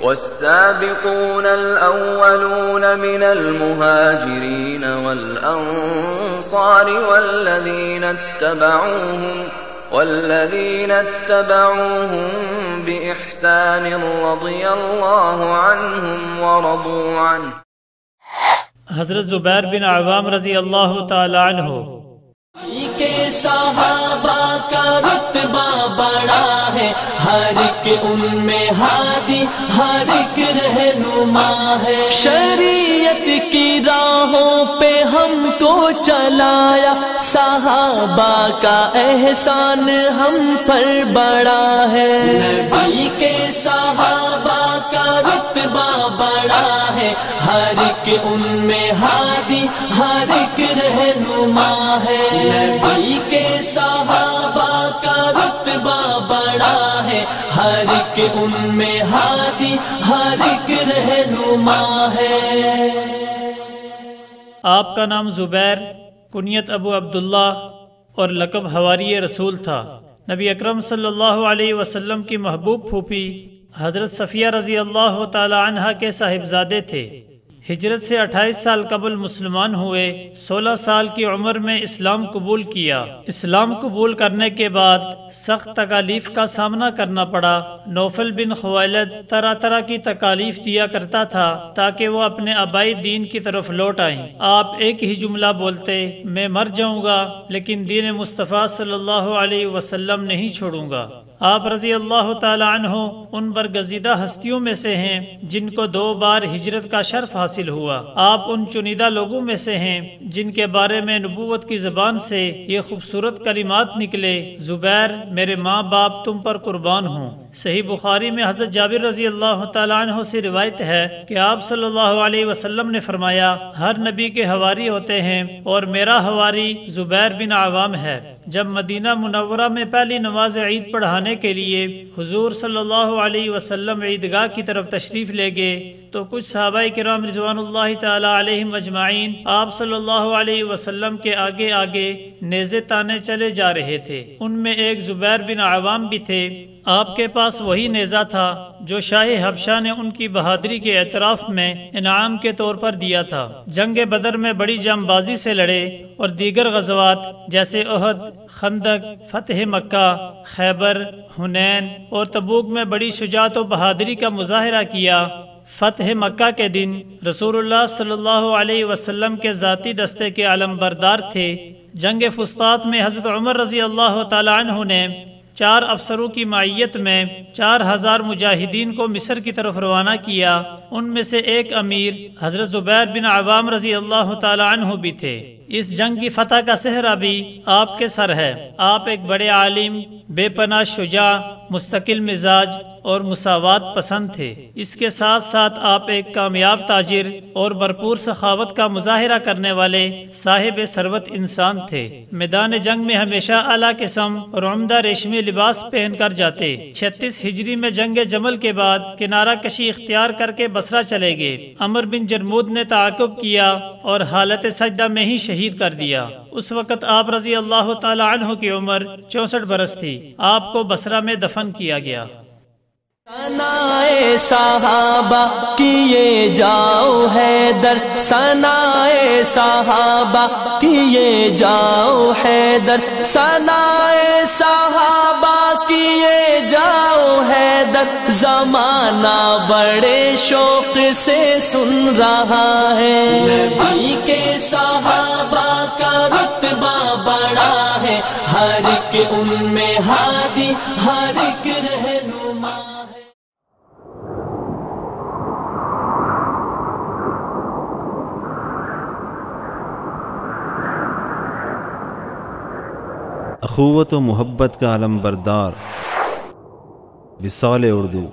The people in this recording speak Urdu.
والسابقون الأولون من المهاجرين والأنصار والذين اتبعوهم بإحسان رضي الله عنهم ورضوا عنه۔ حضرت زبیر بن عوام رضی اللہ تعالی عنہ کے صحابہ کا رتبہ بڑا ہے، ہر ایک ان میں ہادی، ہر ایک رہنما ہے۔ شریعت کی راہوں پہ ہم کو چلایا، صحابہ کا احسان ہم پر بڑا ہے۔ نبی کے صحابہ کا رتبہ بڑا ہے، ہر ایک ان میں ہادی، ہر ایک رہنما ہے۔ نبی کے صحابہ کا رتبہ بڑا ہے، ہر ایک ان میں ہادی، ہر ایک رہنما ہے۔ آپ کا نام زبیر، کنیت ابو عبداللہ اور لقب حواری رسول تھا۔ نبی اکرم صلی اللہ علیہ وسلم کی محبوب پھوپھی حضرت صفیہ رضی اللہ تعالی عنہ کے صاحبزادے تھے۔ ہجرت سے 28 سال قبل مسلمان ہوئے، 16 سال کی عمر میں اسلام قبول کیا۔ اسلام قبول کرنے کے بعد سخت تکالیف کا سامنا کرنا پڑا۔ نوفل بن خویلد طرح طرح کی تکالیف دیا کرتا تھا تاکہ وہ اپنے آبائی دین کی طرف لوٹ آئیں۔ آپ ایک ہی جملہ بولتے، میں مر جاؤں گا لیکن دین مصطفیٰ صلی اللہ علیہ وسلم نہیں چھوڑوں گا۔ آپ رضی اللہ تعالی عنہ ان برگزیدہ ہستیوں میں سے ہیں جن کو 2 بار ہجرت کا شرف حاصل ہوا۔ آپ ان چنیدہ لوگوں میں سے ہیں جن کے بارے میں نبوت کی زبان سے یہ خوبصورت کلمات نکلے، زبیر میرے ماں باپ تم پر قربان ہوں۔ صحیح بخاری میں حضرت جابر رضی اللہ تعالی عنہ سے روایت ہے کہ آپ صلی اللہ علیہ وسلم نے فرمایا، ہر نبی کے حواری ہوتے ہیں اور میرا حواری زبیر بن عوام ہے۔ جب مدینہ منورہ میں پہلی نماز عید پڑھانے کے لیے حضور صلی اللہ علیہ وسلم عیدگاہ کی طرف تشریف لے گئے تو کچھ صحابہ کرام رضوان اللہ تعالی علیہم اجمعین آپ صلی اللہ علیہ وسلم کے آگے آگے نیزے تانے چلے جا رہے تھے۔ ان میں ایک زبیر بن عوام بھی تھے۔ آپ کے پاس وہی نیزہ تھا جو شاہ حبشہ نے ان کی بہادری کے اعتراف میں انعام کے طور پر دیا تھا۔ جنگ بدر میں بڑی جام بازی سے لڑے اور دیگر غزوات جیسے احد، خندق، فتح مکہ، خیبر، حنین اور تبوک میں بڑی شجاعت و بہادری کا مظاہرہ کیا۔ فتح مکہ کے دن رسول اللہ صلی اللہ علیہ وسلم کے ذاتی دستے کے علم بردار تھے۔ جنگ فسطاط میں حضرت عمر رضی اللہ تعالی عنہ نے 4 افسروں کی معیت میں 4000 مجاہدین کو مصر کی طرف روانہ کیا۔ ان میں سے ایک امیر حضرت زبیر بن عوام رضی اللہ تعالی عنہ بھی تھے۔ اس جنگ کی فتح کا صحرا بھی آپ کے سر ہے۔ آپ ایک بڑے عالم، بے پناہ شجاع، مستقل مزاج اور مساوات پسند تھے۔ اس کے ساتھ ساتھ آپ ایک کامیاب تاجر اور بھرپور سخاوت کا مظاہرہ کرنے والے صاحب ثروت انسان تھے۔ میدان جنگ میں ہمیشہ اعلیٰ قسم اور عمدہ ریشمی لباس پہن کر جاتے۔ 36 ہجری میں جنگ جمل کے بعد کنارہ کشی اختیار کر کے بصرہ چلے گئے۔ عمر بن جرمود نے تعاقب کیا اور حالت سجدہ میں ہی شہید کر دیا۔ اس وقت آپ رضی اللہ تعالی عنہ کی عمر 64 برس تھی۔ آپ کو بصرہ میں دفن کیا گیا۔ ثنائے صحابہ کیے جاؤ حیدر، ثنائے صحابہ کیے جاؤ حیدر، ثنائے صحابہ کیے جاؤ حیدر، زمانہ بڑے شوق سے سن رہا ہے۔ نبی کے صحابہ کا رتبہ بڑا ہے، ہر ایک ان میں ہادی، ہر ایک رہنما ہے۔ اخوت و محبت کا علم بردار وصال اردو۔